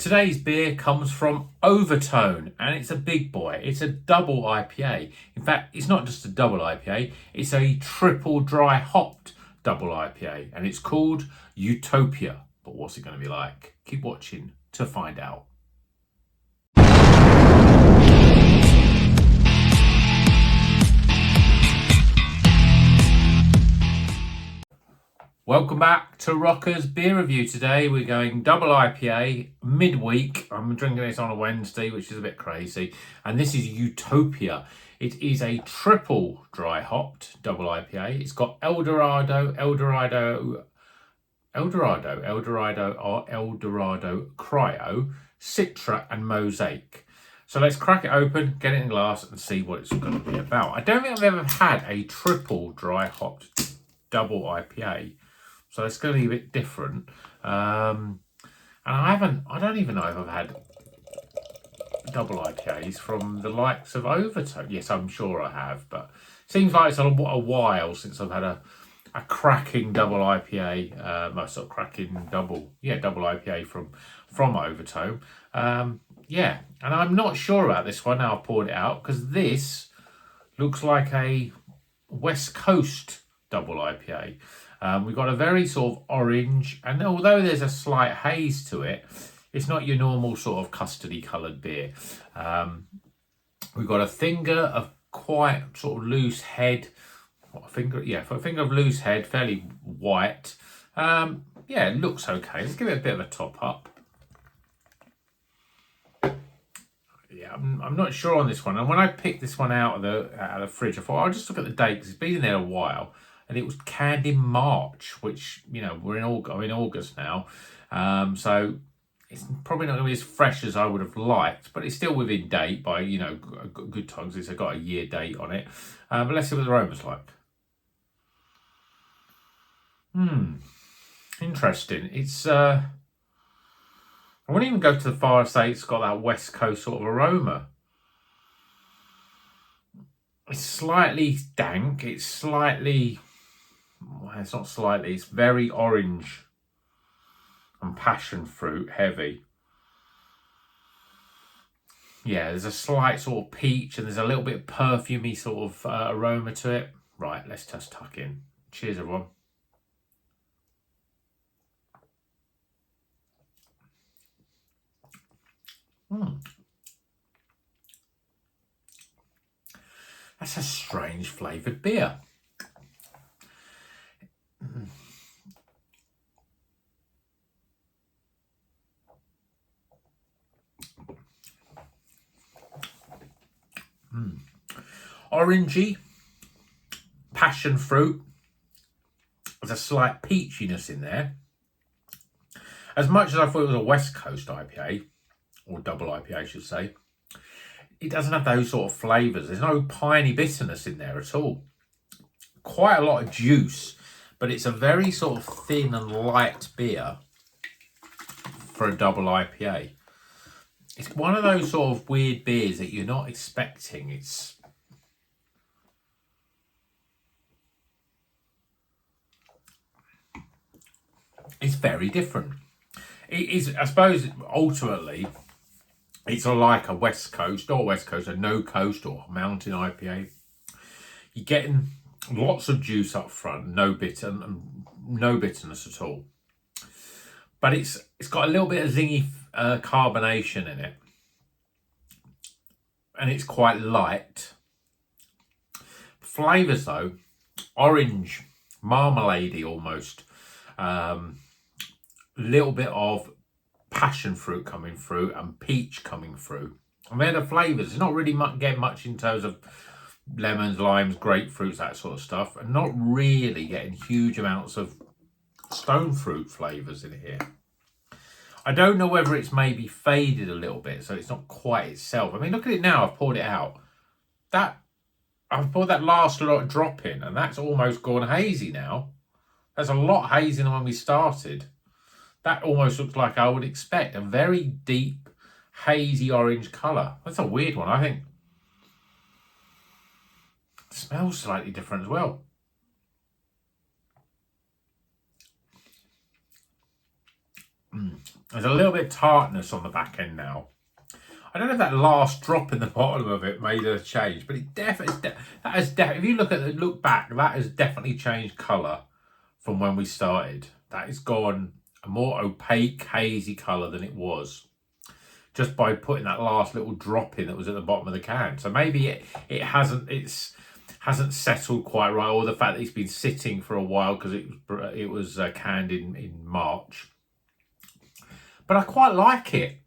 Today's beer comes from Overtone and it's a big boy. It's a double IPA. In fact, it's not just a double IPA, it's a triple dry hopped double IPA and it's called Utopia. But what's it going to be like? Keep watching to find out. Welcome back to Rocker's Beer Review. Today we're going double IPA midweek. I'm drinking this on a Wednesday, which is a bit crazy. And this is Utopia. It is a triple dry hopped double IPA. It's got Eldorado Cryo, Citra and Mosaic. So let's crack it open, get it in glass and see what it's going to be about. I don't think I've ever had a triple dry hopped double IPA. So it's going to be a bit different. And I don't even know if I've had double IPAs from the likes of Overtone. Yes, I'm sure I have, but it seems like it's a while since I've had a cracking double IPA, sort of cracking double IPA from Overtone. Yeah, and I'm not sure about this one now I've poured it out, because this looks like a West Coast double IPA. We've got a very sort of orange, and although there's a slight haze to it, it's not your normal sort of custardy coloured beer. We've got a finger of quite sort of loose head. For a finger of loose head, fairly white. Yeah, it looks okay. Let's give it a bit of a top up. Yeah, I'm not sure on this one. And when I picked this one out of the fridge, I thought I'll just look at the date because it's been in there a while. And it was canned in March, which, you know, we're in August now. So it's probably not going to be as fresh as I would have liked, but it's still within date by, you know, good times. It's got a year date on it. But let's see what the aroma's like. Interesting. It's, I wouldn't even go to the far as say it's got that West Coast sort of aroma. It's slightly dank. It's very orange and passion fruit heavy. Yeah, there's a slight sort of peach and there's a little bit of perfumey sort of aroma to it. Right, let's just tuck in. Cheers, everyone. That's a strange flavoured beer. Orangey, passion fruit. There's a slight peachiness in there. As much as I thought it was a West Coast IPA, or double IPA I should say, it doesn't have those sort of flavours. There's no piney bitterness in there at all. Quite a lot of juice, but it's a very sort of thin and light beer for a double IPA. It's one of those sort of weird beers that you're not expecting. It's very different. It is, I suppose, ultimately, it's like a West Coast, a no coast or mountain IPA. You're getting lots of juice up front, no bitterness at all. But it's got a little bit of zingy carbonation in it. And it's quite light. Flavours though, orange, marmalade-y almost. Little bit of passion fruit coming through and peach coming through. And they're the flavours. It's not really getting much in terms of lemons, limes, grapefruits, that sort of stuff. And not really getting huge amounts of stone fruit flavours in here. I don't know whether it's maybe faded a little bit, so it's not quite itself. I mean, look at it now. I've poured it out. I've poured that last lot drop in, and that's almost gone hazy now. That's a lot hazier than when we started. That almost looks like I would expect. A very deep, hazy orange colour. That's a weird one, I think. It smells slightly different as well. There's a little bit of tartness on the back end now. I don't know if that last drop in the bottom of it made a change, but it definitely, if you look back, that has definitely changed colour from when we started. That has gone a more opaque, hazy colour than it was, just by putting that last little drop in that was at the bottom of the can. So maybe it hasn't settled quite right, or the fact that it's been sitting for a while because it was canned in March. But I quite like it.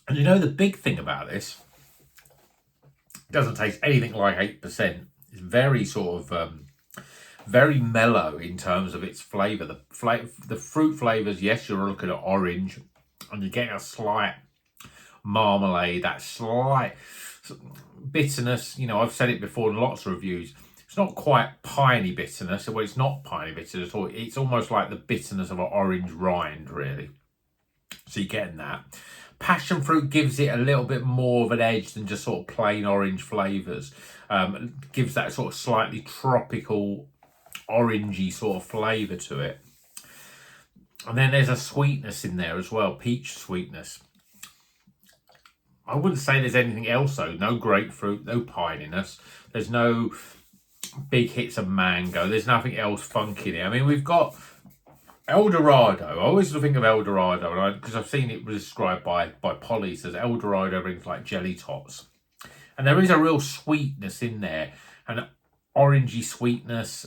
And you know the big thing about this, it doesn't taste anything like 8%. It's very sort of very mellow in terms of its flavour. The fruit flavours, yes, you're looking at orange, and you're getting a slight marmalade, that slight bitterness. You know, I've said it before in lots of reviews. It's not quite piney bitterness. Well, it's not piney bitterness at all. It's almost like the bitterness of an orange rind, really. So you're getting that. Passion fruit gives it a little bit more of an edge than just sort of plain orange flavours. Gives that sort of slightly tropical, orangey sort of flavour to it. And then there's a sweetness in there as well, peach sweetness. I wouldn't say there's anything else though. No grapefruit, no pininess. There's no big hits of mango. There's nothing else funky there. I mean, we've got El Dorado. I always think of El Dorado because I've seen it described by Polly's as El Dorado brings like jelly tots. And there is a real sweetness in there, an orangey sweetness,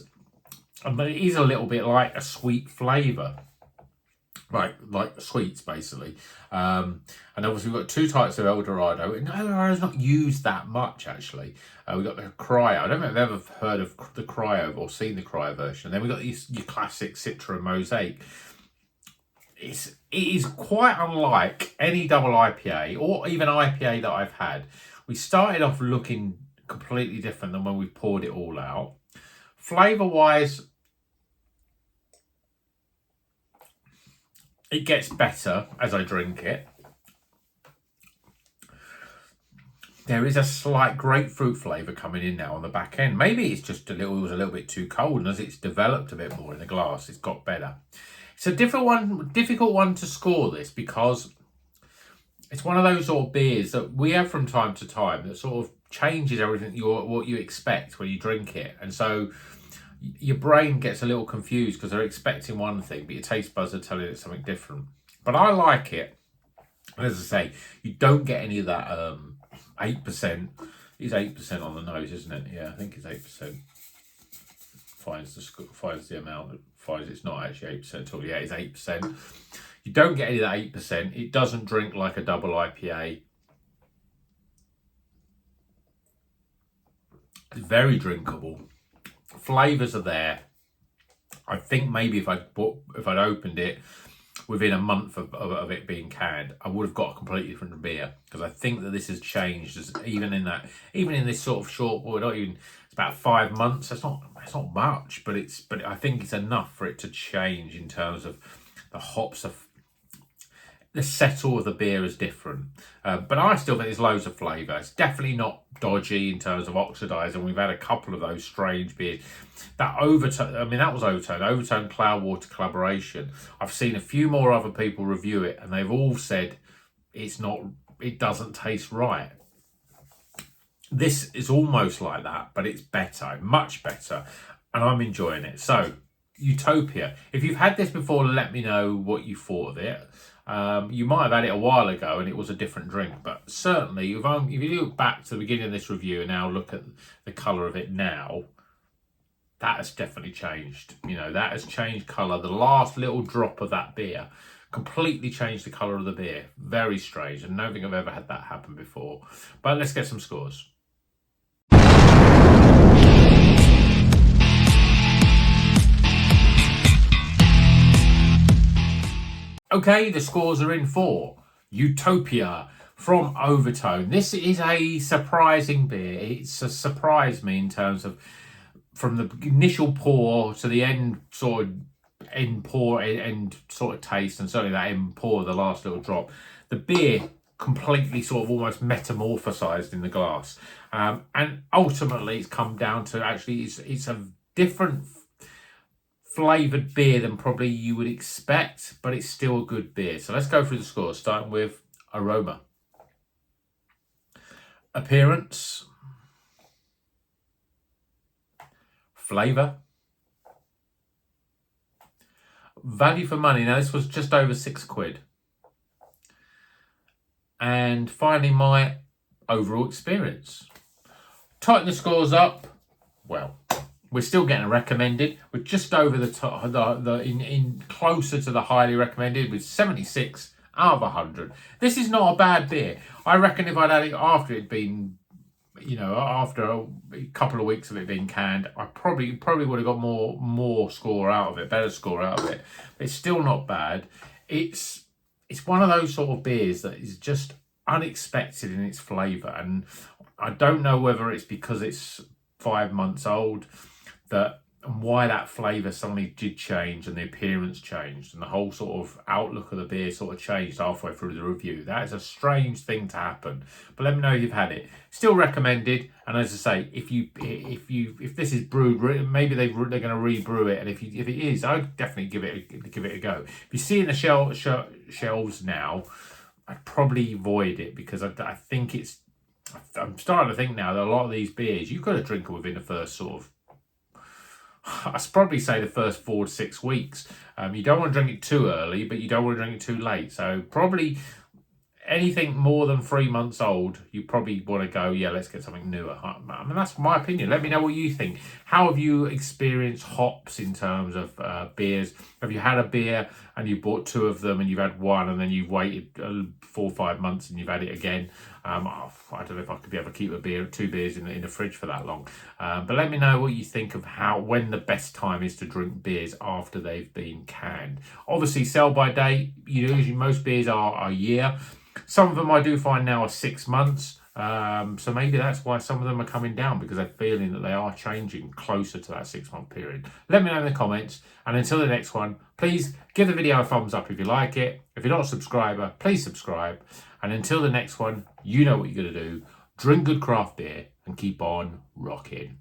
but it is a little bit like a sweet flavour, like sweets basically. And obviously we've got two types of El Dorado, and El Dorado's not used that much actually. We've got the cryo. I don't know if I've ever heard of the cryo or seen the cryo version. And then we've got your classic Citra and Mosaic. It is quite unlike any double IPA or even IPA that I've had. We started off looking completely different than when we poured it all out. Flavour wise, it gets better as I drink it. There is a slight grapefruit flavour coming in now on the back end. Maybe it's just it was a little bit too cold, and as it's developed a bit more in the glass, it's got better. It's a difficult one to score this, because it's one of those sort of beers that we have from time to time that sort of changes everything what you expect when you drink it. And so your brain gets a little confused because they're expecting one thing, but your taste buds are telling it something different. But I like it. And as I say, you don't get any of that 8%. It's 8% on the nose, isn't it? Yeah, I think it's 8%. Finds the amount. Finds it's not actually 8% at all. Yeah, it's 8%. You don't get any of that 8%. It doesn't drink like a double IPA. It's very drinkable. Flavours are there. I think maybe if I'd opened it within a month of it being canned, I would have got a completely different beer, because I think that this has changed. Even in this sort of short, well, not even, it's about 5 months. It's not much, but I think it's enough for it to change in terms of the hops. The settle of the beer is different, but I still think there's loads of flavour. It's definitely not dodgy in terms of oxidising. We've had a couple of those strange beers. That Overtone, I mean, that was Overtone Cloudwater collaboration. I've seen a few more other people review it, and they've all said it doesn't taste right. This is almost like that, but it's better, much better, and I'm enjoying it. So, Utopia. If you've had this before, let me know what you thought of it. You might have had it a while ago and it was a different drink, but certainly if you look back to the beginning of this review and now look at the colour of it now, that has definitely changed. You know, that has changed colour. The last little drop of that beer completely changed the colour of the beer. Very strange, and I don't think I've ever had that happen before. But let's get some scores. Okay, the scores are in for Utopia from Overtone. This is a surprising beer. It's surprised me in terms of from the initial pour to the end sort of taste, and certainly that end pour, the last little drop. The beer completely sort of almost metamorphosized in the glass. And ultimately it's come down to actually it's a different flavoured beer than probably you would expect, but it's still a good beer. So let's go through the scores, starting with aroma. Appearance. Flavour. Value for money. Now this was just over £6. And finally, my overall experience. Tighten the scores up. Well, we're still getting a recommended. We're just over the top, in closer to the highly recommended with 76 out of 100. This is not a bad beer. I reckon if I'd had it after it'd been, after a couple of weeks of it being canned, I probably would have got more score out of it, better score out of it. But it's still not bad. It's one of those sort of beers that is just unexpected in its flavour, and I don't know whether it's because it's 5 months old and why that flavour suddenly did change and the appearance changed and the whole sort of outlook of the beer sort of changed halfway through the review. That is a strange thing to happen. But let me know if you've had it. Still recommended. And as I say, if this is brewed, maybe they're going to rebrew it. And if it is, I'd definitely give it a go. If you see in the shelves now, I'd probably avoid it because I think I'm starting to think now that a lot of these beers you've got to drink them within the first sort of, I'd probably say the first 4 to 6 weeks. You don't want to drink it too early, but you don't want to drink it too late. So probably anything more than 3 months old, you probably want to go, yeah, let's get something newer. I mean, that's my opinion. Let me know what you think. How have you experienced hops in terms of beers? Have you had a beer and you bought 2 of them and you've had one and then you've waited 4 or 5 months and you've had it again? I don't know if I could be able to keep 2 beers in the fridge for that long. But let me know what you think of when the best time is to drink beers after they've been canned. Obviously, sell by date, usually most beers are a year. Some of them I do find now are 6 months. So maybe that's why some of them are coming down, because they're feeling that they are changing closer to that 6-month period. Let me know in the comments. And until the next one, please give the video a thumbs up if you like it. If you're not a subscriber, please subscribe. And until the next one, you know what you're going to do. Drink good craft beer and keep on rocking.